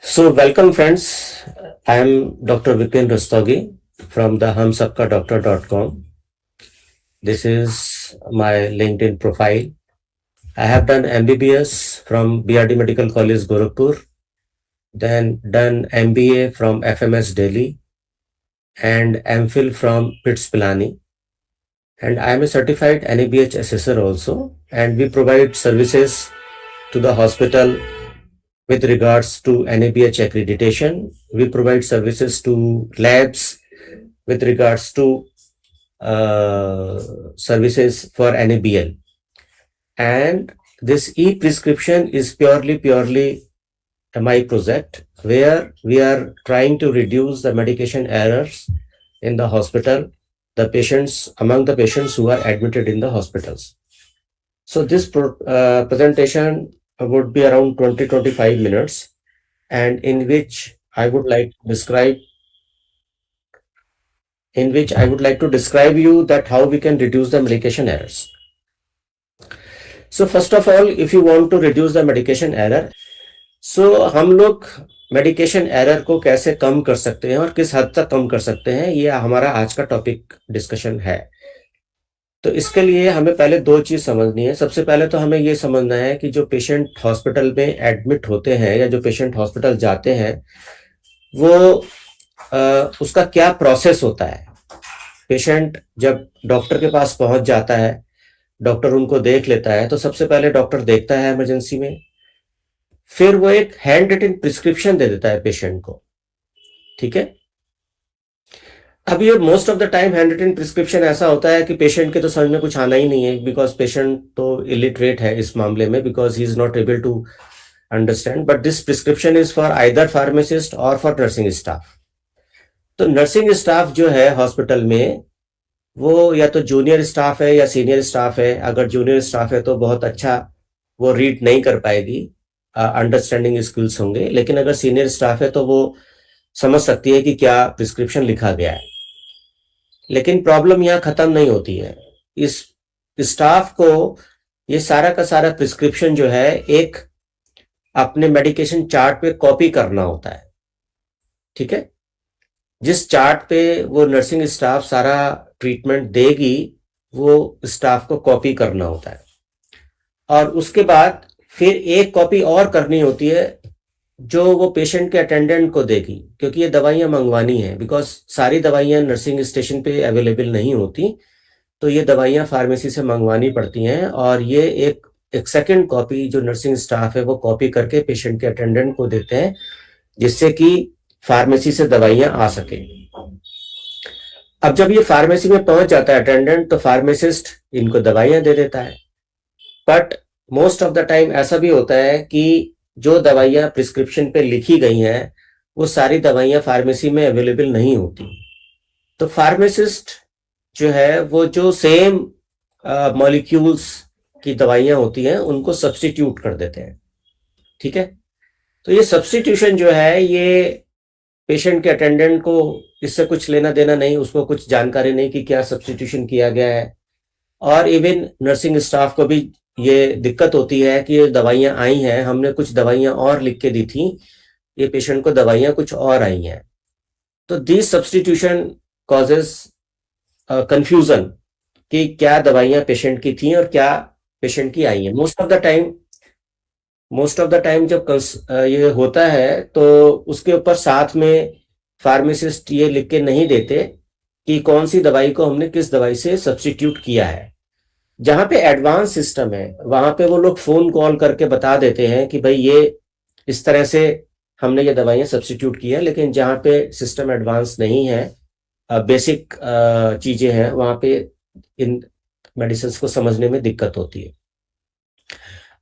So, welcome friends. I am Dr. Vipin Rastogi from the humsabkadoctor.com. This is my LinkedIn profile. I have done MBBS from BRD Medical College, Gorakhpur, then done MBA from FMS Delhi and MPhil from PITS Pilani. And I am a certified NABH assessor also, and we provide services to the hospital with regards to NABH accreditation. We provide services to labs with regards to services for NABL. And this e-prescription is purely my project, where we are trying to reduce the medication errors in the hospital, among the patients who are admitted in the hospitals. So this presentation would be around 20-25 minutes, and in which I would like to describe you that how we can reduce the medication errors. So first of all, if you want to reduce the medication error, so हम लोग medication error को कैसे कम कर सकते हैं और किस हद तक कम कर सकते हैं, ये हमारा आज का टॉपिक डिस्कशन है। तो इसके लिए हमें पहले दो चीज समझनी है। सबसे पहले तो हमें ये समझना है कि जो पेशेंट हॉस्पिटल में एडमिट होते हैं या जो पेशेंट हॉस्पिटल जाते हैं, वो उसका क्या प्रोसेस होता है। पेशेंट जब डॉक्टर के पास पहुंच जाता है, डॉक्टर उनको देख लेता है, तो सबसे पहले डॉक्टर देखता है इमरजेंसी में, फिर वो एक हैंड रिटन प्रिस्क्रिप्शन दे देता है पेशेंट को। ठीक है। अब ये most of the time hand written prescription ऐसा होता है कि पेशेंट के तो समझ में कुछ आना ही नहीं है, बिकॉज पेशेंट तो इलिटरेट है इस मामले में, because he is not able to understand. But this prescription is for either pharmacist और फॉर नर्सिंग स्टाफ। तो नर्सिंग स्टाफ जो है हॉस्पिटल में, वो या तो जूनियर स्टाफ है या सीनियर स्टाफ है। अगर जूनियर स्टाफ है तो बहुत अच्छा वो रीड नहीं कर पाएगी, अंडरस्टैंडिंग स्किल्स होंगे। लेकिन अगर सीनियर स्टाफ है तो वो समझ सकती है कि क्या प्रिस्क्रिप्शन लिखा गया है। लेकिन प्रॉब्लम यहाँ खत्म नहीं होती है। इस स्टाफ को ये सारा का सारा प्रिस्क्रिप्शन जो है एक अपने मेडिकेशन चार्ट पे कॉपी करना होता है। ठीक है। जिस चार्ट पे वो नर्सिंग स्टाफ सारा ट्रीटमेंट देगी, वो स्टाफ को कॉपी करना होता है। और उसके बाद फिर एक कॉपी और करनी होती है जो वो पेशेंट के अटेंडेंट को देगी, क्योंकि ये दवाइयां मंगवानी है। बिकॉज सारी दवाइयां नर्सिंग स्टेशन पे अवेलेबल नहीं होती, तो ये दवाइयां फार्मेसी से मंगवानी पड़ती हैं। और ये एक सेकंड कॉपी जो नर्सिंग स्टाफ है वो कॉपी करके पेशेंट के अटेंडेंट को देते हैं, जिससे कि फार्मेसी से दवाइयां आ सके। अब जब ये फार्मेसी में पहुंच जाता है अटेंडेंट, तो फार्मासिस्ट इनको दवाइयां दे देता है। But most of the time ऐसा भी होता है कि जो दवाइयां प्रिस्क्रिप्शन पे लिखी गई हैं, वो सारी दवाइयां फार्मेसी में अवेलेबल नहीं होती। तो फार्मासिस्ट जो है वो जो सेम मॉलिक्यूल्स की दवाइयां होती हैं उनको सब्स्टिट्यूट कर देते हैं। ठीक है। तो ये सब्स्टिट्यूशन जो है, ये पेशेंट के अटेंडेंट को इससे कुछ लेना देना नहीं, उसको कुछ जानकारी नहीं कि क्या सब्स्टिट्यूशन किया गया है। और इवन नर्सिंग स्टाफ को भी ये दिक्कत होती है कि ये दवाइयां आई हैं, हमने कुछ दवाइयां और लिख के दी थी, ये पेशेंट को दवाइयां कुछ और आई हैं। तो दिस सब्स्टिट्यूशन कॉजेस कंफ्यूजन कि क्या दवाइयां पेशेंट की थी और क्या पेशेंट की आई हैं। मोस्ट ऑफ द टाइम जब ये होता है, तो उसके ऊपर साथ में फार्मासिस्ट ये लिख के नहीं देते कि कौन सी दवाई को हमने किस दवाई से सब्स्टिट्यूट किया है। जहां पे एडवांस सिस्टम है, वहां पे वो लोग फोन कॉल करके बता देते हैं कि भाई ये इस तरह से हमने ये दवाइयां सब्स्टिट्यूट की है। लेकिन जहां पे सिस्टम एडवांस नहीं है, बेसिक चीजें हैं, वहां पे इन मेडिसिन को समझने में दिक्कत होती है।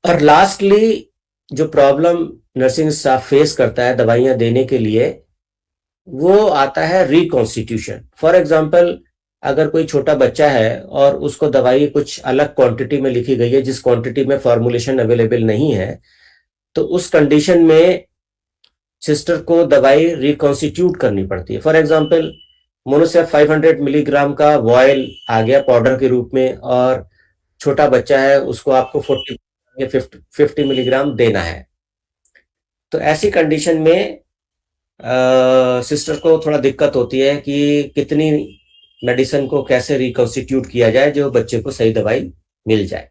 और लास्टली जो प्रॉब्लम नर्सिंग स्टाफ फेस करता है दवाइयां देने के लिए, वो आता है रिकॉन्स्टिट्यूशन। फॉर एग्जाम्पल, अगर कोई छोटा बच्चा है और उसको दवाई कुछ अलग क्वांटिटी में लिखी गई है, जिस क्वांटिटी में फॉर्मुलेशन अवेलेबल नहीं है, तो उस कंडीशन में सिस्टर को दवाई रिकॉन्स्टिट्यूट करनी पड़ती है। फॉर एग्जाम्पल, मोनोसेफ 500 मिलीग्राम का वॉयल आ गया पाउडर के रूप में, और छोटा बच्चा है उसको आपको 40 ये 50 मिलीग्राम देना है। तो ऐसी कंडीशन में सिस्टर को थोड़ा दिक्कत होती है कि कितनी मेडिसिन को कैसे रिकॉन्स्टिट्यूट किया जाए जो बच्चे को सही दवाई मिल जाए।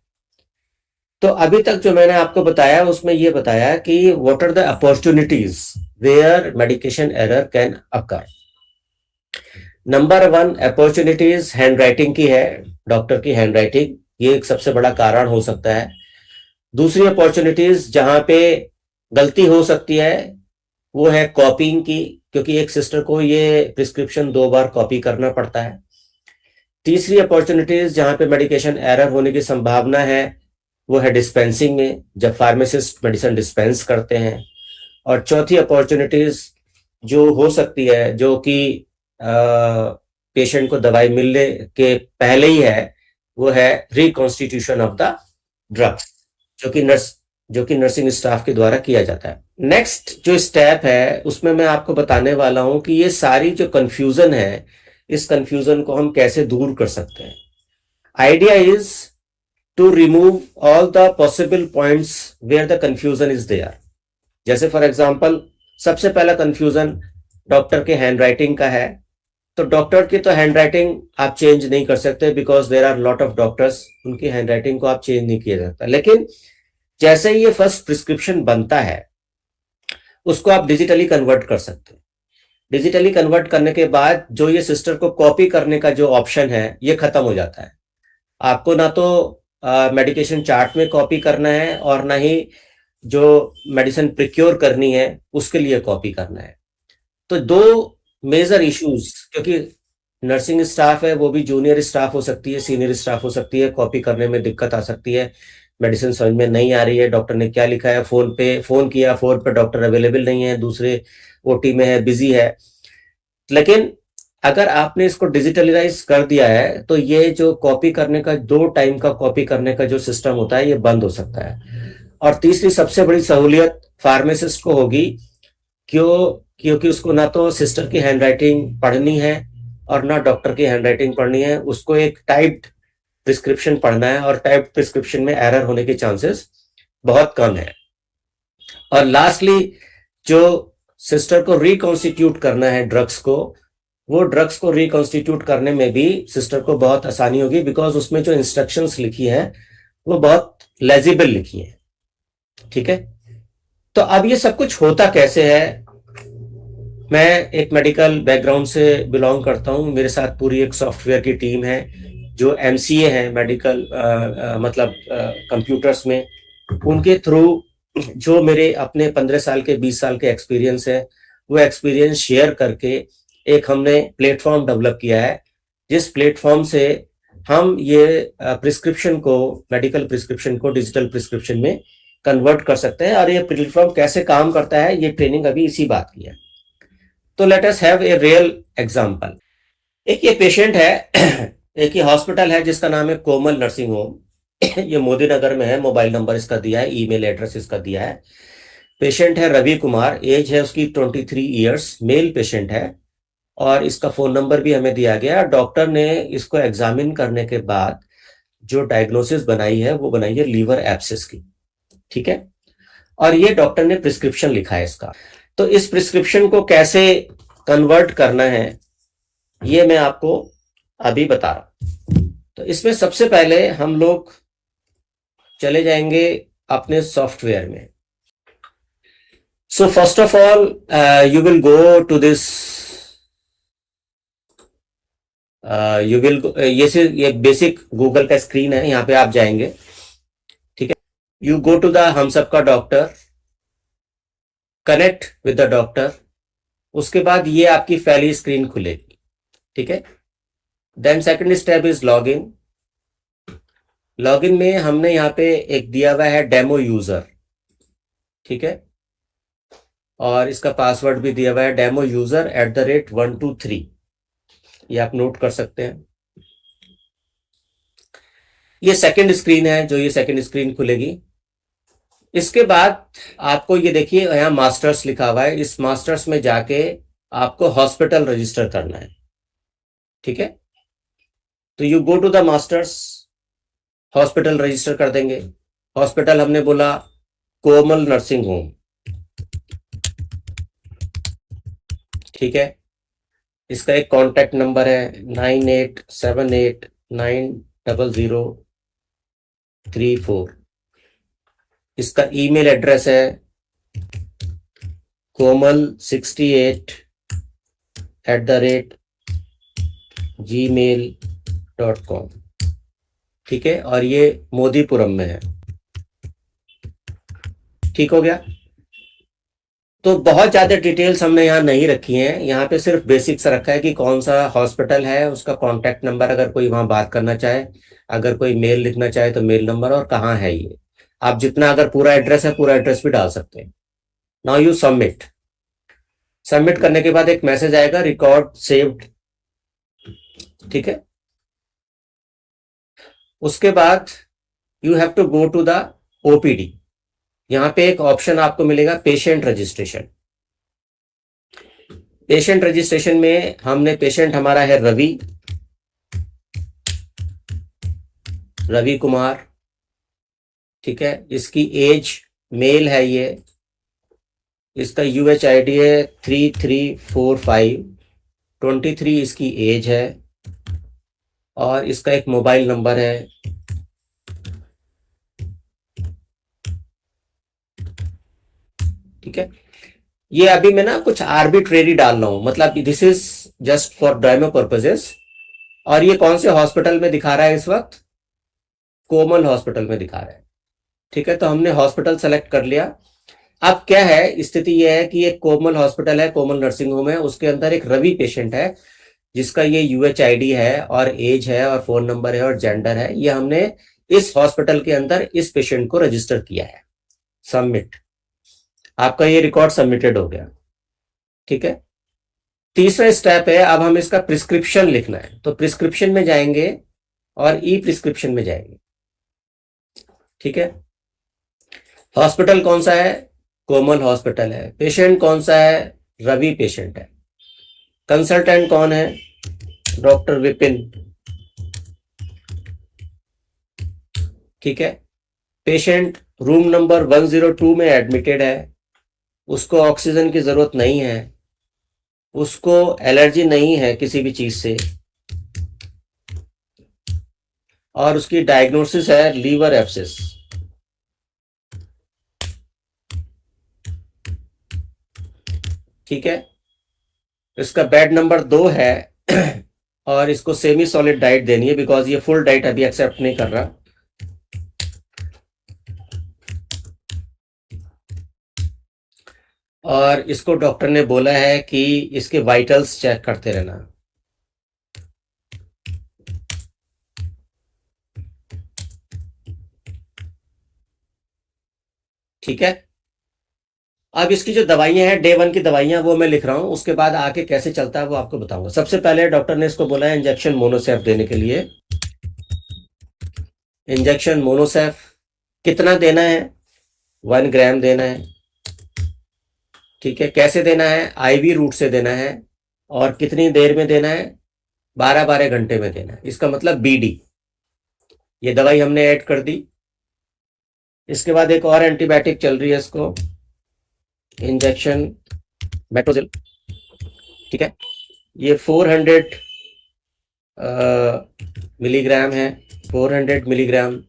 तो अभी तक जो मैंने आपको बताया उसमें ये बताया कि what are the opportunities where medication error can occur. Number one opportunities hand writing की है, डॉक्टर की हैंड राइटिंग, ये एक सबसे बड़ा कारण हो सकता है। दूसरी अपॉर्चुनिटीज जहां पे गलती हो सकती है वो है कॉपिंग की, क्योंकि एक सिस्टर को ये प्रिस्क्रिप्शन 2 बार कॉपी करना पड़ता है। तीसरी अपॉर्चुनिटीज जहां पे मेडिकेशन एरर होने की संभावना है वो है डिस्पेंसिंग में, जब फार्मासिस्ट मेडिसिन डिस्पेंस करते हैं। और चौथी अपॉर्चुनिटीज जो हो सकती है, जो कि पेशेंट को दवाई मिलने के पहले ही है, वो है रिकॉन्स्टिट्यूशन ऑफ द ड्रग्स, जो कि नर्सिंग स्टाफ के द्वारा किया जाता है। नेक्स्ट जो स्टेप है उसमें मैं आपको बताने वाला हूं कि ये सारी जो कंफ्यूजन है, इस कंफ्यूजन को हम कैसे दूर कर सकते हैं। Idea is to remove all the possible points where the confusion is there. जैसे फॉर एग्जांपल, सबसे पहला कंफ्यूजन डॉक्टर के हैंड राइटिंग का है। तो डॉक्टर की तो हैंड राइटिंग आप चेंज नहीं कर सकते, because there are lot of doctors, उनकी हैंड राइटिंग को आप चेंज नहीं किया जाता। लेकिन जैसे ही ये फर्स्ट प्रिस्क्रिप्शन बनता है उसको आप डिजिटली कन्वर्ट कर सकते हैं। डिजिटली कन्वर्ट करने के बाद जो ये सिस्टर को कॉपी करने का जो ऑप्शन है ये खत्म हो जाता है। आपको ना तो मेडिकेशन चार्ट में कॉपी करना है और ना ही जो मेडिसिन प्रिक्योर करनी है उसके लिए कॉपी करना है। तो दो मेजर इश्यूज, क्योंकि नर्सिंग स्टाफ है वो भी जूनियर स्टाफ हो सकती है, सीनियर स्टाफ हो सकती है, कॉपी करने में दिक्कत आ सकती है, मेडिसिन समझ में नहीं आ रही है, डॉक्टर ने क्या लिखा है, फोन किया, फोन पे डॉक्टर अवेलेबल नहीं है, दूसरे ओटी में है, बिजी है। लेकिन अगर आपने इसको डिजिटलाइज कर दिया है तो ये जो कॉपी करने का, 2 टाइम का कॉपी करने का जो सिस्टम होता है ये बंद हो सकता है। और तीसरी सबसे बड़ी सहूलियत फार्मासिस्ट को होगी, क्योंकि उसको ना तो सिस्टर की हैंडराइटिंग पढ़नी है और ना डॉक्टर की हैंडराइटिंग पढ़नी है, उसको एक टाइप्ड प्रिस्क्रिप्शन पढ़ना है और टाइप्ड प्रिस्क्रिप्शन में एरर होने के चांसेस बहुत कम है। और लास्टली जो सिस्टर को रिकॉन्स्टिट्यूट करना है ड्रग्स को, वो ड्रग्स को रिकॉन्स्टिट्यूट करने में भी सिस्टर को बहुत आसानी होगी, बिकॉज उसमें जो इंस्ट्रक्शंस लिखी है वो बहुत लेजिबल लिखी है। ठीक है, तो अब ये सब कुछ होता कैसे है। मैं एक मेडिकल बैकग्राउंड से बिलोंग करता हूं, मेरे साथ पूरी एक सॉफ्टवेयर की टीम है जो एमसीए है मेडिकल मतलब कंप्यूटर्स में। उनके थ्रू जो मेरे अपने 15 साल के 20 साल के एक्सपीरियंस है वो एक्सपीरियंस शेयर करके एक हमने प्लेटफॉर्म डेवलप किया है, जिस प्लेटफॉर्म से हम ये प्रिस्क्रिप्शन को, मेडिकल प्रिस्क्रिप्शन को डिजिटल प्रिस्क्रिप्शन में कन्वर्ट कर सकते हैं। और ये प्लेटफॉर्म कैसे काम करता है ये ट्रेनिंग अभी इसी बात की है। तो let us have a real example. एक ये पेशेंट है एक ये हॉस्पिटल है जिसका नाम है कोमल नर्सिंग होम। ये मोदी नगर में है, मोबाइल नंबर इसका दिया है, ईमेल एड्रेस इसका दिया है। पेशेंट है रवि कुमार, एज है उसकी 23 ईयर्स, मेल पेशेंट है और इसका फोन नंबर भी हमें दिया गया। डॉक्टर ने इसको एग्जामिन करने के बाद जो डायग्नोसिस बनाई है वो बनाई है लीवर एब्सिस की। ठीक है, और ये डॉक्टर ने प्रिस्क्रिप्शन लिखा है इसका। तो इस प्रिस्क्रिप्शन को कैसे कन्वर्ट करना है ये मैं आपको अभी बता रहा हूं। तो इसमें सबसे पहले हम लोग चले जाएंगे अपने सॉफ्टवेयर में। So first of all you will go to this, you will, ये बेसिक गूगल का स्क्रीन है, यहाँ पे आप जाएंगे। ठीक है, यू गो टू द हम सबका doctor, connect with the doctor. उसके बाद ये आपकी पहली स्क्रीन खुलेगी। ठीक है, then second step is login. Login में हमने यहाँ पे एक दिया हुआ है डेमो यूजर। ठीक है, और इसका पासवर्ड भी दिया हुआ है डेमो यूजर @123। ये आप नोट कर सकते हैं। ये सेकंड स्क्रीन है, जो ये सेकंड स्क्रीन खुलेगी। इसके बाद आपको ये देखिए यहाँ मास्टर्स लिखा हुआ है, इस मास्टर्स में जाके आपको हॉस्पिटल रजिस्टर करना है। ठीक है, तो you go to the masters, hospital register कर देंगे। हॉस्पिटल हमने बोला कोमल नर्सिंग होम, ठीक है। इसका एक कॉन्टैक्ट नंबर है 98789003 इसका ईमेल एड्रेस है komal68@gmail.com, ठीक है। और ये मोदीपुरम में है, ठीक हो गया। तो बहुत ज्यादा डिटेल्स हमने यहाँ नहीं रखी हैं, यहाँ पे सिर्फ बेसिक्स रखा है कि कौन सा हॉस्पिटल है, उसका कॉन्टैक्ट नंबर अगर कोई वहां बात करना चाहे, अगर कोई मेल लिखना चाहे तो मेल नंबर, और कहाँ है ये। आप जितना अगर पूरा एड्रेस है पूरा एड्रेस भी डाल सकते हैं। Now you submit. सबमिट करने के बाद एक मैसेज आएगा रिकॉर्ड सेव्ड, ठीक है। उसके बाद you have to go to the OPD. यहाँ पे एक ऑप्शन आपको मिलेगा पेशेंट रजिस्ट्रेशन। पेशेंट रजिस्ट्रेशन में हमने पेशेंट हमारा है रवि कुमार, ठीक है। इसकी एज मेल है ये, इसका UHID है 3345, 23 इसकी एज है, और इसका एक मोबाइल नंबर है, ठीक है। ये अभी मैं ना कुछ आर्बिट्रेरी डाल रहा हूं, मतलब this is just for demo purposes. और ये कौन से हॉस्पिटल में दिखा रहा है इस वक्त? कोमल हॉस्पिटल में दिखा रहा है, ठीक है। तो हमने हॉस्पिटल सेलेक्ट कर लिया। अब क्या है, स्थिति यह है कि एक कोमल हॉस्पिटल है, कोमल नर्सिंग होम है, उसके अंदर एक रवि पेशेंट है जिसका ये UHID है और एज है और फोन नंबर है और जेंडर है। ये हमने इस हॉस्पिटल के अंदर इस पेशेंट को रजिस्टर किया है। सबमिट। आपका ये रिकॉर्ड सबमिटेड हो गया, ठीक है। तीसरा स्टेप है, अब हम इसका प्रिस्क्रिप्शन लिखना है। तो प्रिस्क्रिप्शन में जाएंगे और ई प्रिस्क्रिप्शन में जाएंगे, ठीक है। हॉस्पिटल कौन सा है? कोमल हॉस्पिटल है। पेशेंट कौन सा है? रवि पेशेंट है। कंसल्टेंट कौन है? डॉक्टर विपिन, ठीक है। पेशेंट रूम नंबर 102 में एडमिटेड है, उसको ऑक्सीजन की जरूरत नहीं है, उसको एलर्जी नहीं है किसी भी चीज से, और उसकी डायग्नोसिस है लीवर एब्सिस, ठीक है। इसका बेड नंबर 2 है और इसको सेमी सॉलिड डाइट देनी है बिकॉज ये फुल डाइट अभी एक्सेप्ट नहीं कर रहा। और इसको डॉक्टर ने बोला है कि इसके वाइटल्स चेक करते रहना, ठीक है। अब इसकी जो दवाइयां हैं, डे 1 की दवाइयां, वो मैं लिख रहा हूं, उसके बाद आके कैसे चलता है वो आपको बताऊंगा। सबसे पहले डॉक्टर ने इसको बोला है इंजेक्शन मोनोसेफ देने के लिए। इंजेक्शन मोनोसेफ कितना देना है? 1 ग्राम देना है, ठीक है। कैसे देना है? IV रूट से देना है। और कितनी देर में देना है? 12-12 घंटे में देना है। इसका मतलब BD। ये दवाई हमने ऐड कर दी। इसके बाद एक और एंटीबायोटिक चल रही है, इसको इंजेक्शन मेट्रोजिल, ठीक है। ये 400 मिलीग्राम है, 400 मिलीग्राम।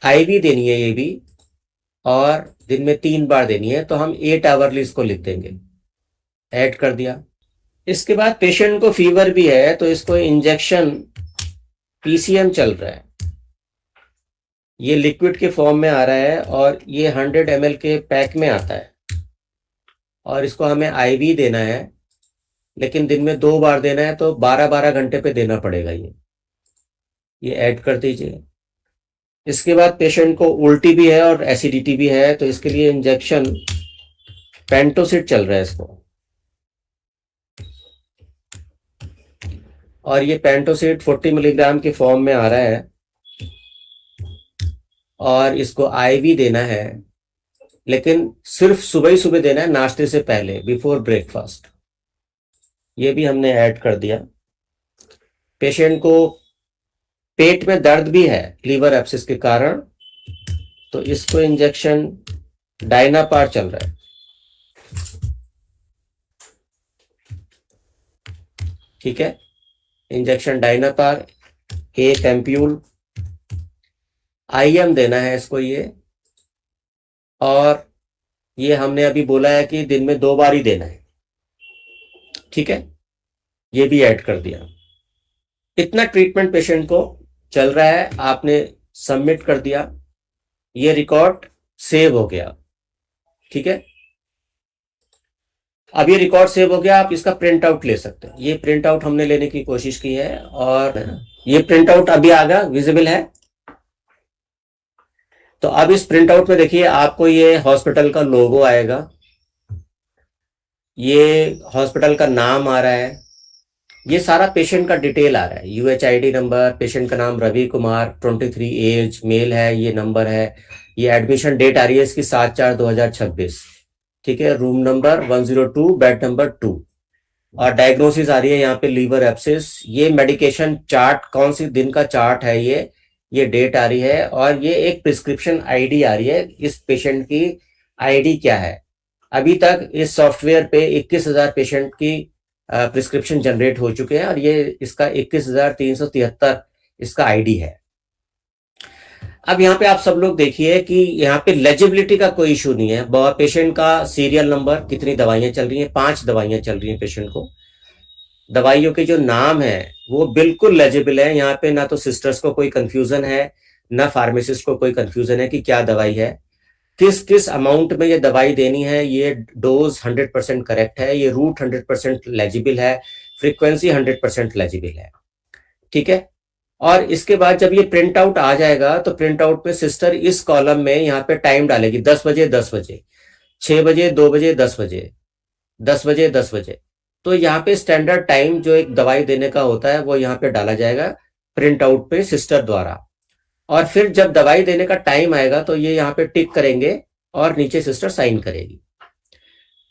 IV देनी है ये भी, और दिन में 3 बार देनी है। तो हम 8 आवरली इसको लिख देंगे। ऐड कर दिया। इसके बाद पेशेंट को फीवर भी है, तो इसको इंजेक्शन PCM चल रहा है, ये लिक्विड के फॉर्म में आ रहा है और ये 100 ml के पैक में आता है। और इसको हमें IV देना है, लेकिन दिन में 2 बार देना है, तो 12-12 घंटे पे देना पड़ेगा ये ऐड कर दीजिए। इसके बाद पेशेंट को उल्टी भी है और एसिडिटी भी है, तो इसके लिए इंजेक्शन पेंटोसिड चल रहा है इसको, और ये पेंटोसिड 40 मिलीग्राम के फॉर्म में आ रहा है। और इसको IV देना है, लेकिन सिर्फ सुबह ही सुबह देना है, नाश्ते से पहले, बिफोर ब्रेकफास्ट। ये भी हमने ऐड कर दिया। पेशेंट को पेट में दर्द भी है लीवर एब्सिस के कारण, तो इसको इंजेक्शन डायनापार चल रहा है, ठीक है, इंजेक्शन डायनापार, एक एम्प्यूल, IM देना है इसको ये, और ये हमने अभी बोला है कि दिन में 2 बार ही देना है, ठीक है, ये भी ऐड कर दिया। इतना ट्रीटमेंट पेशेंट को चल रहा है, आपने सबमिट कर दिया, ये रिकॉर्ड सेव हो गया, ठीक है। अब ये रिकॉर्ड सेव हो गया, आप इसका प्रिंट आउट ले सकते हैं। ये प्रिंट आउट हमने लेने की कोशिश की है, और ये प्रिंट आउट अभी आगा विजिबल है। तो अब इस प्रिंट आउट में देखिए आपको ये हॉस्पिटल का लोगो आएगा, ये हॉस्पिटल का नाम आ रहा है, ये सारा पेशेंट का डिटेल आ रहा है, UHID नंबर, पेशेंट का नाम रवि कुमार, 23 एज, मेल है, ये नंबर है, ये एडमिशन डेट आ रही है इसकी 7/4/2026, ठीक है, रूम नंबर 102, बेड नंबर 2, और डायग्नोसिस आ रही है यहाँ पे लीवर एब्सिस, ये मेडिकेशन चार्ट, कौन सी दिन का चार्ट है ये डेट आ रही है, और ये एक प्रिस्क्रिप्शन आईडी आ रही है, इस पेशेंट की आईडी क्या है। अभी तक इस सॉफ्टवेयर पे 21,000 पेशेंट की प्रिस्क्रिप्शन जनरेट हो चुके हैं, और ये इसका 21,373 इसका आईडी है। अब यहाँ पे आप सब लोग देखिए कि यहाँ पे लेजिबिलिटी का कोई इशू नहीं है, पेशेंट का सीरियल नंबर, कितनी दवाइयां चल रही हैं, 5 दवाइयां चल रही हैं पेशेंट को, दवाइयों के जो नाम है वो बिल्कुल लेजिबल है, यहाँ पे ना तो सिस्टर्स को कोई कंफ्यूजन है, ना फार्मासिस्ट को कोई कंफ्यूजन है कि क्या दवाई है, किस किस अमाउंट में ये दवाई देनी है, ये डोज 100% करेक्ट है, ये रूट 100% लेजिबल है, फ्रीक्वेंसी 100% लेजिबल है, ठीक है। और इसके बाद जब ये प्रिंट आउट आ जाएगा तो प्रिंट आउट में सिस्टर इस कॉलम में यहाँ पे टाइम डालेगी, 10 बजे 10 बजे, 6 बजे 2 बजे 10 बजे, 10 बजे 10 बजे। तो यहाँ पे स्टैंडर्ड टाइम जो एक दवाई देने का होता है वो यहाँ पे डाला जाएगा प्रिंट आउट पे सिस्टर द्वारा, और फिर जब दवाई देने का टाइम आएगा तो ये यहाँ पे टिक करेंगे और नीचे सिस्टर साइन करेगी।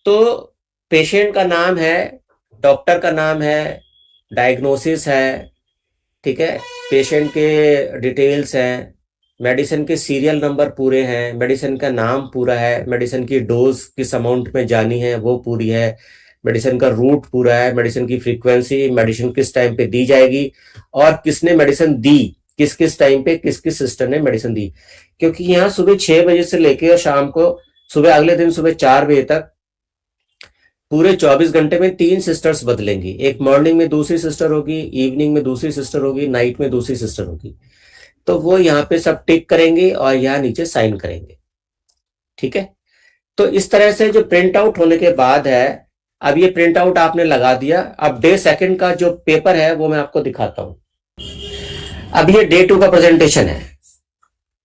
तो पेशेंट का नाम है, डॉक्टर का नाम है, डायग्नोसिस है, ठीक है, पेशेंट के डिटेल्स हैं, मेडिसिन के सीरियल नंबर पूरे हैं, मेडिसिन का नाम पूरा है, मेडिसिन की डोज किस अमाउंट में जानी है वो पूरी है, मेडिसिन का रूट पूरा है, मेडिसिन की फ्रीक्वेंसी, मेडिसिन किस टाइम पे दी जाएगी, और किसने मेडिसिन दी, किस किस टाइम पे किस किस सिस्टर ने मेडिसिन दी। क्योंकि यहाँ सुबह 6 बजे से लेके और शाम को सुबह अगले दिन सुबह 4 बजे तक पूरे 24 घंटे में 3 सिस्टर्स बदलेंगी, एक मॉर्निंग में दूसरी सिस्टर होगी, इवनिंग में दूसरी सिस्टर होगी, नाइट में दूसरी सिस्टर होगी। तो वो यहाँ पे सब टिक करेंगे और यहाँ नीचे साइन करेंगे, ठीक है। तो इस तरह से जो प्रिंट आउट होने के बाद है, अब ये प्रिंट आउट आपने लगा दिया, अब डे सेकंड का जो पेपर है वो मैं आपको दिखाता हूं। अब ये डे 2 का प्रेजेंटेशन है,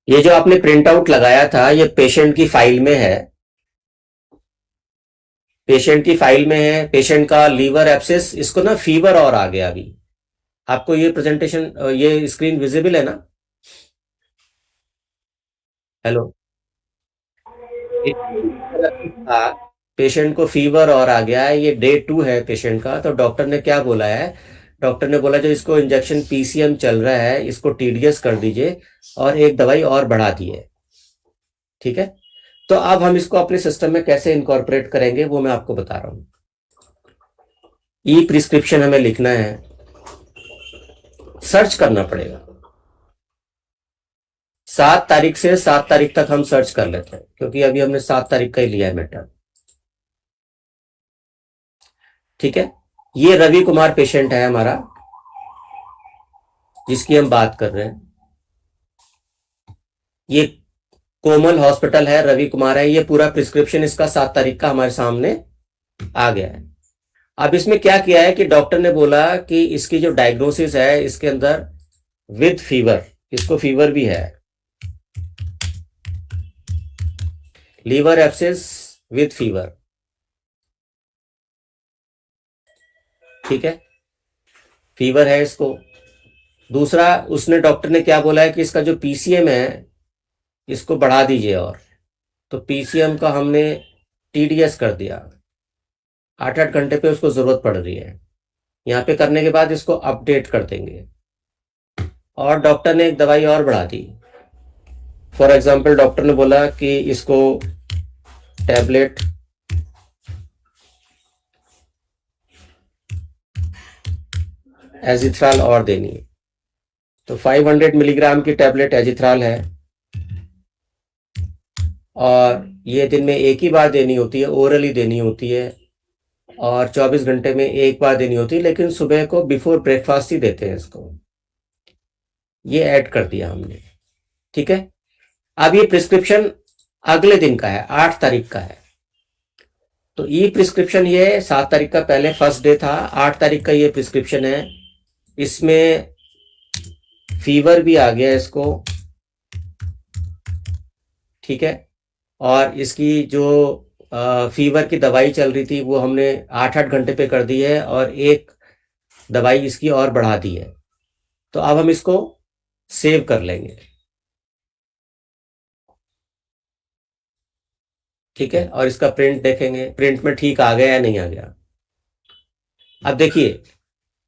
ये जो आपने प्रिंट आउट लगाया था ये पेशेंट की फाइल में है, पेशेंट की फाइल में है, पेशेंट का लीवर एब्सिस, इसको ना फीवर और आ गया। अभी आपको ये प्रेजेंटेशन, ये स्क्रीन विजिबल है ना, हेलो, पेशेंट को फीवर और आ गया है, ये डे 2 है पेशेंट का। तो डॉक्टर ने क्या बोला है, डॉक्टर ने बोला जो इसको इंजेक्शन PCM चल रहा है इसको TDS कर दीजिए और एक दवाई और बढ़ा दी है, ठीक है। तो अब हम इसको अपने सिस्टम में कैसे इनकॉर्पोरेट करेंगे वो मैं आपको बता रहा हूं। ई प्रिस्क्रिप्शन हमें लिखना है, सर्च करना पड़ेगा, 7 तारीख से 7 तारीख तक हम सर्च कर लेते हैं, क्योंकि अभी हमने 7 तारीख का ही लिया है मैटर, ठीक है। ये रवि कुमार पेशेंट है हमारा जिसकी हम बात कर रहे हैं, ये कोमल हॉस्पिटल है, रवि कुमार है, ये पूरा प्रिस्क्रिप्शन इसका 7 तारीख का हमारे सामने आ गया है। अब इसमें क्या किया है कि डॉक्टर ने बोला कि इसकी जो डायग्नोसिस है इसके अंदर विद फीवर, इसको फीवर भी है, लीवर एब्सिस विद फीवर, ठीक है, फीवर है इसको। दूसरा उसने, डॉक्टर ने क्या बोला है कि इसका जो PCM है इसको बढ़ा दीजिए, और तो PCM का हमने TDS कर दिया, 8-8 घंटे पे उसको जरूरत पड़ रही है, यहाँ पे करने के बाद इसको अपडेट कर देंगे, और डॉक्टर ने एक दवाई और बढ़ा दी, फॉर एग्जाम्पल डॉक्टर ने बोला कि इसको टैबलेट एजिथ्राल और देनी है, तो 500 मिलीग्राम की टैबलेट एजिथ्राल है और ये दिन में एक ही बार देनी होती है, ओरली देनी होती है और 24 घंटे में एक बार देनी होती है, लेकिन सुबह को बिफोर ब्रेकफास्ट ही देते हैं इसको। ये ऐड कर दिया हमने, ठीक है। अब ये प्रिस्क्रिप्शन अगले दिन का है, 8 तारीख का है। तो ई प्रिस्क्रिप्शन ये 7 तारीख का पहले फर्स्ट डे था, 8 तारीख का ये प्रिस्क्रिप्शन है। इसमें फीवर भी आ गया इसको, ठीक है। और इसकी जो फीवर की दवाई चल रही थी वो हमने 8-8 घंटे पे कर दी है और एक दवाई इसकी और बढ़ा दी है। तो अब हम इसको सेव कर लेंगे, ठीक है। और इसका प्रिंट देखेंगे, प्रिंट में ठीक आ गया या नहीं आ गया। अब देखिए,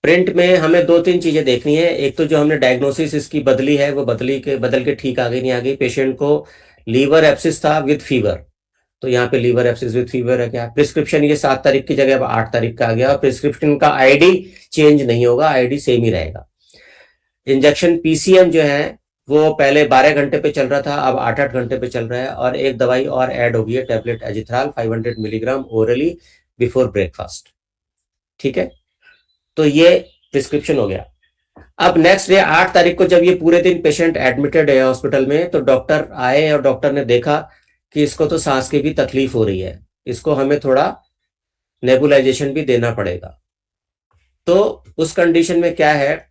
प्रिंट में हमें 2-3 चीजें देखनी है। एक तो जो हमने डायग्नोसिस इसकी बदली है वो बदल के ठीक आ गई नहीं आ गई। पेशेंट को लीवर एब्सिस था विद फीवर, तो यहाँ पे लीवर एब्सिस विद फीवर है क्या। प्रिस्क्रिप्शन ये 7 तारीख की जगह अब 8 तारीख का आ गया और प्रिस्क्रिप्शन का आईडी चेंज नहीं होगा, आईडी सेम ही रहेगा। इंजेक्शन पीसीएम जो है वो पहले 12 घंटे पे चल रहा था, अब 8-8 घंटे पे चल रहा है और एक दवाई और ऐड हो गई है, tablet Azithral 500 milligram orally before breakfast, ठीक है। तो ये प्रिस्क्रिप्शन हो गया। अब नेक्स्ट डे 8 तारीख को जब ये पूरे दिन पेशेंट एडमिटेड है हॉस्पिटल में, तो डॉक्टर आए और डॉक्टर ने देखा कि इसको तो सांस की भी तकलीफ हो रही है, इसको हमें थोड़ा नेबुलाइजेशन भी देना पड़ेगा। तो उस कंडीशन में क्या है,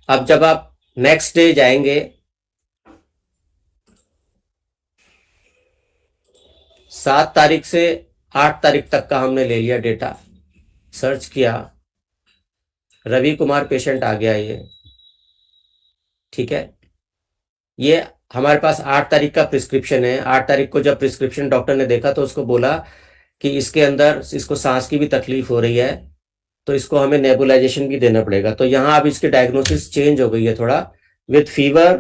अब जब आप नेक्स्ट डे जाएंगे, 7 तारीख से 8 तारीख तक का हमने ले लिया डेटा, सर्च किया, रवि कुमार पेशेंट आ गया ये, ठीक है। ये हमारे पास 8 तारीख का प्रिस्क्रिप्शन है। 8 तारीख को जब प्रिस्क्रिप्शन डॉक्टर ने देखा तो उसको बोला कि इसके अंदर इसको सांस की भी तकलीफ हो रही है, तो इसको हमें नेबुलाइजेशन भी देना पड़ेगा। तो यहाँ अब इसकी डायग्नोसिस चेंज हो गई है थोड़ा, with fever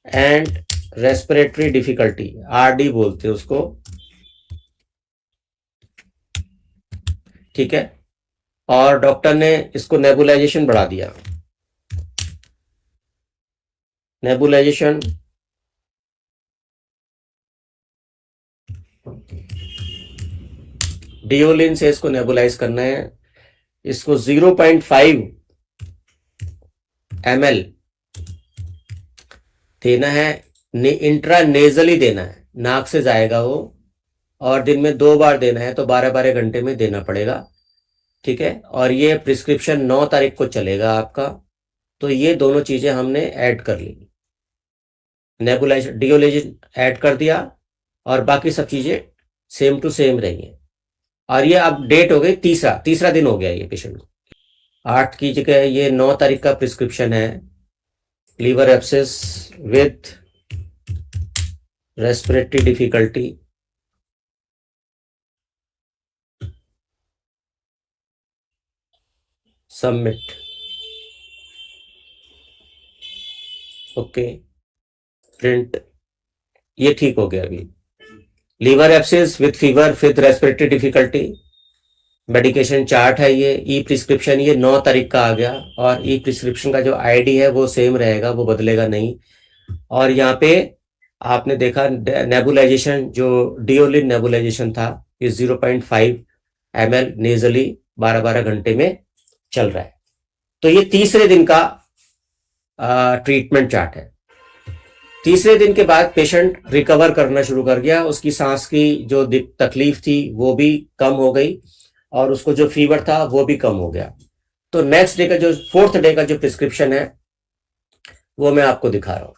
and respiratory difficulty, RD बोलते हैं उसको, ठीक है। और डॉक्टर ने इसको नेबुलाइजेशन बढ़ा दिया। नेबुलाइजेशन डिओलिन से इसको नेबुलाइज करना है। इसको 0.5 ml देना है, इंट्रा नेजली देना है, नाक से जाएगा वो, और दिन में 2 बार देना है, तो 12-12 घंटे में देना पड़ेगा, ठीक है। और ये प्रिस्क्रिप्शन 9 तारीख को चलेगा आपका। तो ये दोनों चीजें हमने ऐड कर ली, नेबुलाइजेशन डिओलाइजेशन ऐड कर दिया और बाकी सब चीजें सेम टू सेम रही हैं। और ये अब डेट हो गई, तीसरा दिन हो गया ये पेशेंट को। 8 की जगह ये 9 तारीख का प्रिस्क्रिप्शन है, liver abscess with respiratory difficulty, submit, okay, print, ये ठीक हो गया। अभी liver abscess with fever with respiratory difficulty, medication chart है ये, ई प्रिस्क्रिप्शन ये 9 तारीख का आ गया और ई प्रिस्क्रिप्शन का जो आईडी है वो सेम रहेगा, वो बदलेगा नहीं। और यहाँ पे आपने देखा नेबुलाइजेशन, जो डिओलिन नेबुलाइजेशन था, ये 0.5 ml नेजली 12-12 घंटे में चल रहा है। तो ये तीसरे दिन का ट्रीटमेंट चार्ट है। तीसरे दिन के बाद पेशेंट रिकवर करना शुरू कर गया, उसकी सांस की जो तकलीफ थी वो भी कम हो गई और उसको जो फीवर था वो भी कम हो गया। तो नेक्स्ट डे का जो 4th डे का जो प्रिस्क्रिप्शन है वो मैं आपको दिखा रहा हूं।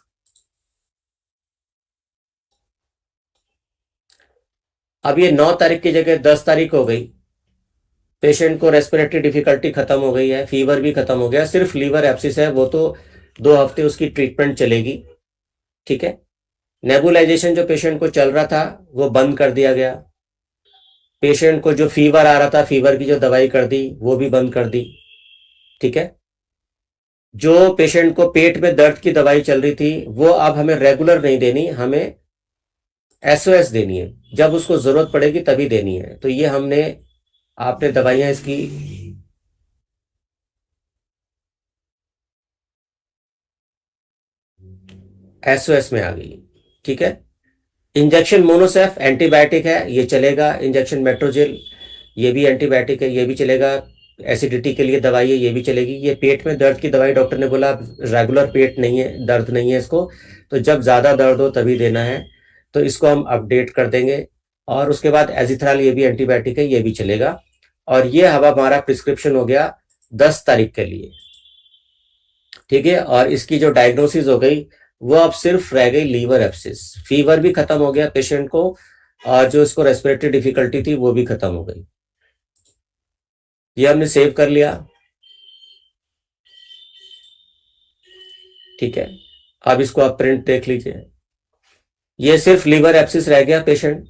अब ये 9 तारीख की जगह 10 तारीख हो गई, पेशेंट को रेस्पिरेटरी डिफिकल्टी खत्म हो गई है, फीवर भी खत्म हो गया, सिर्फ लीवर एब्सिस है, वो तो 2 हफ्ते उसकी ट्रीटमेंट चलेगी, ठीक है। नेबुलाइजेशन जो पेशेंट को चल रहा था वो बंद कर दिया गया, पेशेंट को जो फीवर आ रहा था, फीवर की जो दवाई कर दी वो भी बंद कर दी, ठीक है। जो पेशेंट को पेट में दर्द की दवाई चल रही थी वो अब हमें रेगुलर नहीं देनी, हमें एसओएस देनी है, जब उसको जरूरत पड़ेगी तभी देनी है। तो ये हमने, आपने दवाइयां इसकी एसओएस में आ गई। ठीक है। इंजेक्शन मोनोसेफ एंटीबायोटिक है, ये चलेगा। इंजेक्शन मेट्रोजिल, ये भी एंटीबायोटिक है, ये भी चलेगा। एसिडिटी के लिए दवाई है, ये भी चलेगी। ये पेट में दर्द की दवाई, डॉक्टर ने बोला रेगुलर पेट नहीं है, दर्द नहीं है इसको, तो जब ज़्यादा दर्द हो तभी देना है, तो इसको हम अपडेट कर देंगे। और उसके बाद एजिथ्राल, ये भी एंटीबायोटिक है, ये भी चलेगा। और ये हवा हमारा प्रिस्क्रिप्शन हो गया 10 तारीख के लिए। ठीक है। और इसकी जो डायग्नोसिस हो गई वो अब सिर्फ रह गई लीवर एब्सिस। फीवर भी खत्म हो गया पेशेंट को, और जो इसको रेस्पिरेटरी डिफिकल्टी थी वो भी खत्म हो गई। ये हमने सेव कर लिया। ठीक है। अब इसको आप प्रिंट देख लीजिए, ये सिर्फ लीवर एब्सिस रह गया पेशेंट।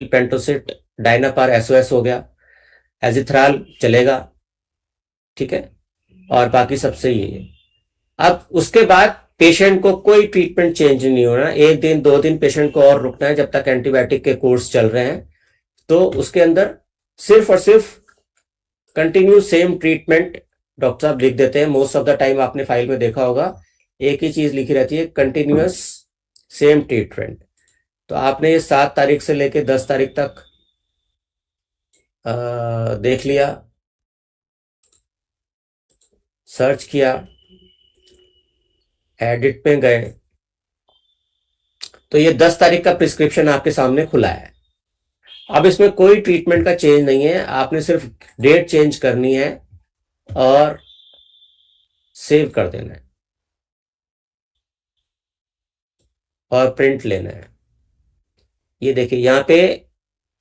पेंटोसिट डायनापार एसओएस हो गया, एजिथ्राल चलेगा। ठीक है। और बाकी सब सही है। अब उसके बाद पेशेंट को कोई ट्रीटमेंट चेंज नहीं होना, 1 दिन 2 दिन पेशेंट को और रुकना है जब तक एंटीबायोटिक के कोर्स चल रहे हैं। तो उसके अंदर सिर्फ और सिर्फ कंटिन्यू सेम ट्रीटमेंट डॉक्टर साहब लिख देते हैं। मोस्ट ऑफ द टाइम आपने फाइल में देखा होगा एक ही चीज लिखी रहती है, कंटिन्यूअस सेम ट्रीटमेंट। तो आपने ये 7 तारीख से लेके 10 तारीख तक देख लिया, सर्च किया, एडिट पे गए, तो ये 10 तारीख का प्रिस्क्रिप्शन आपके सामने खुला है। अब इसमें कोई ट्रीटमेंट का चेंज नहीं है, आपने सिर्फ डेट चेंज करनी है और सेव कर देना है और प्रिंट लेना है। ये देखिए यहाँ पे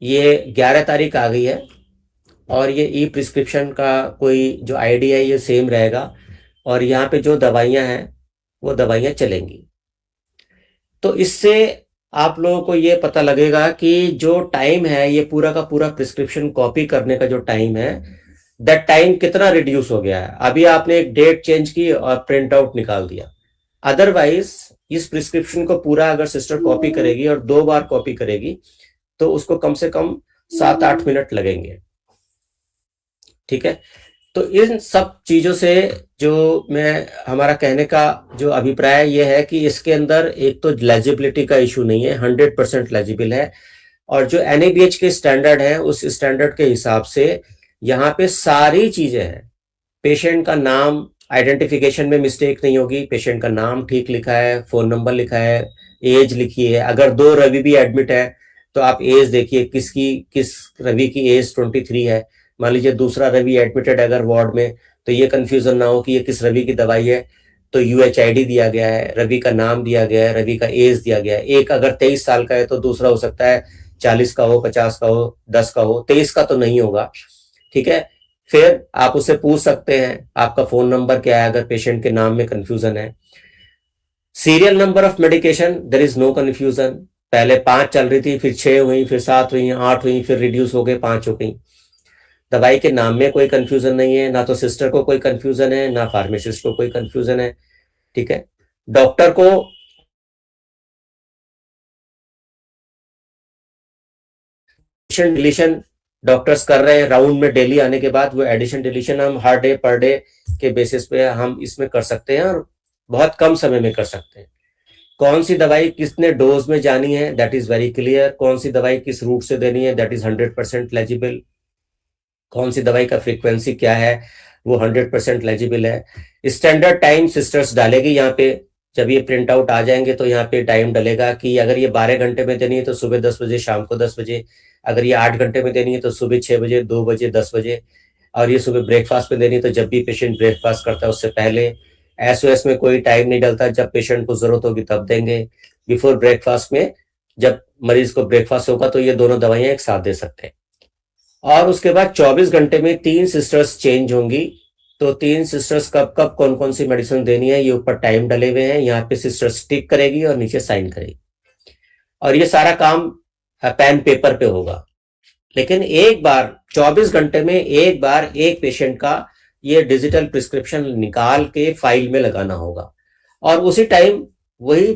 ये 11 तारीख आ गई है, और ये ई प्रिस्क्रिप्शन का कोई जो आईडी है ये सेम रहेगा, और यहाँ पे जो दवाइयाँ हैं वो दवाइयाँ चलेंगी। तो इससे आप लोगों को ये पता लगेगा कि जो टाइम है, ये पूरा का पूरा प्रिस्क्रिप्शन कॉपी करने का जो टाइम है, दैट टाइम कितना रिड्यूस हो गया है। अभी आपने एक डेट चेंज की और प्रिंट आउट निकाल दिया। अदरवाइज इस प्रिस्क्रिप्शन को पूरा अगर सिस्टर कॉपी करेगी और 2 बार कॉपी करेगी तो उसको कम से कम 7-8 मिनट लगेंगे। ठीक है। तो इन सब चीजों से जो मैं, हमारा कहने का जो अभिप्राय ये है कि इसके अंदर एक तो लेजिबिलिटी का इशू नहीं है, 100% लेजिबल है। और जो एनएबीएच के स्टैंडर्ड है उस स्टैंडर्ड के हिसाब से यहाँ पे सारी चीजें हैं। पेशेंट का नाम, आइडेंटिफिकेशन में मिस्टेक नहीं होगी, पेशेंट का नाम ठीक लिखा है, फोन नंबर लिखा है, एज लिखी है। अगर 2 रवि भी एडमिट है तो आप एज देखिए, किस रवि की एज 23 है। मान लीजिए दूसरा रवि एडमिटेड अगर वार्ड में, तो ये कंफ्यूजन ना हो कि ये किस रवि की दवाई है। तो यूएचआईडी दिया गया है, रवि का नाम दिया गया है, रवि का एज दिया गया है। एक अगर 23 साल का है तो दूसरा हो सकता है 40 का हो, 50 का हो, 10 का हो, 23 का तो नहीं होगा। ठीक है। फिर आप उससे पूछ सकते हैं आपका फोन नंबर क्या है अगर पेशेंट के नाम में कंफ्यूजन है। Serial number of medication, there is no confusion. पहले 5 चल रही थी, फिर 6 हुई, फिर 7 हुई, 8 हुई, फिर रिड्यूस हो गए 5 हो गई। दवाई के नाम में कोई कंफ्यूजन नहीं है, ना तो सिस्टर को कोई कंफ्यूजन है, ना फार्मासिस्ट को कोई कंफ्यूजन है। ठीक है। डॉक्टर को एडिशन डिलीशन डॉक्टर्स कर रहे हैं राउंड में, डेली आने के बाद वो एडिशन डिलीशन हम हर डे पर डे के बेसिस पे हम इसमें कर सकते हैं, और बहुत कम समय में कर सकते हैं। कौन सी दवाई कितने डोज में जानी है दैट इज वेरी क्लियर, कौन सी दवाई किस रूट से देनी है दैट इज 100% लेजिबल, कौन सी दवाई का फ्रीक्वेंसी क्या है वो 100% लेजिबल है। स्टैंडर्ड टाइम सिस्टर्स डालेगी यहाँ पे, जब ये प्रिंट आउट आ जाएंगे तो यहाँ पे टाइम डलेगा कि अगर ये 12 घंटे में देनी है तो सुबह 10 बजे, शाम को 10 बजे। अगर ये 8 घंटे में देनी है तो सुबह 6 बजे, 2 बजे, 10 बजे। और ये सुबह ब्रेकफास्ट में देनी है तो जब भी पेशेंट ब्रेकफास्ट करता है उससे पहले। एसओएस में कोई टाइम नहीं डलता, जब पेशेंट को जरूरत होगी तब देंगे। बिफोर ब्रेकफास्ट में, जब मरीज को ब्रेकफास्ट होगा तो ये दोनों दवाइयां एक साथ दे सकते हैं। और उसके बाद 24 घंटे में 3 सिस्टर्स चेंज होंगी। तो 3 सिस्टर्स कब कब कौन कौन सी मेडिसिन देनी है ये ऊपर टाइम डले हुए हैं, यहाँ पे सिस्टर टिक करेगी और नीचे साइन करेगी। और ये सारा काम पेन पेपर पे होगा। लेकिन एक बार 24 घंटे में एक बार एक पेशेंट का ये डिजिटल प्रिस्क्रिप्शन निकाल के फाइल में लगाना होगा, और उसी टाइम वही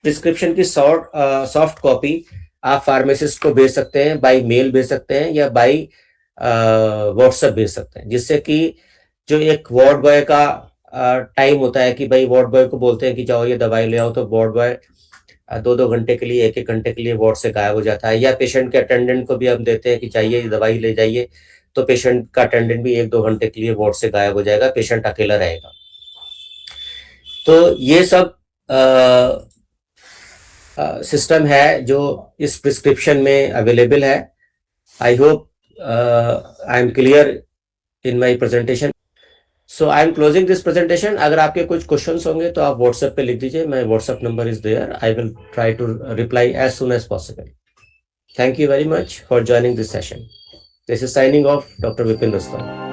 प्रिस्क्रिप्शन की सॉफ्ट कॉपी आप फार्मासिस्ट को भेज सकते हैं, बाई मेल भेज सकते हैं या बाई व्हाट्सएप भेज सकते हैं, जिससे कि जो एक वार्ड बॉय का टाइम होता है कि भाई वार्ड बॉय को बोलते हैं कि जाओ ये दवाई ले आओ, तो वार्ड बॉय 2-2 घंटे के लिए, 1-1 घंटे के लिए वार्ड से गायब हो जाता है। या पेशेंट के अटेंडेंट को भी हम देते हैं कि चाहिए ये दवाई ले जाइए, तो पेशेंट का अटेंडेंट भी 1-2 घंटे के लिए वार्ड से गायब हो जाएगा, पेशेंट अकेला रहेगा। तो ये सब सिस्टम है जो इस प्रिस्क्रिप्शन में अवेलेबल है। I hope I am clear in my presentation. So I am closing this presentation. अगर आपके कुछ क्वेश्चंस होंगे तो आप व्हाट्सएप पे लिख दीजिए, my WhatsApp number is there, I will try to reply as soon as possible. Thank you very much for joining this session. This is signing off doctor Vipin Rustam.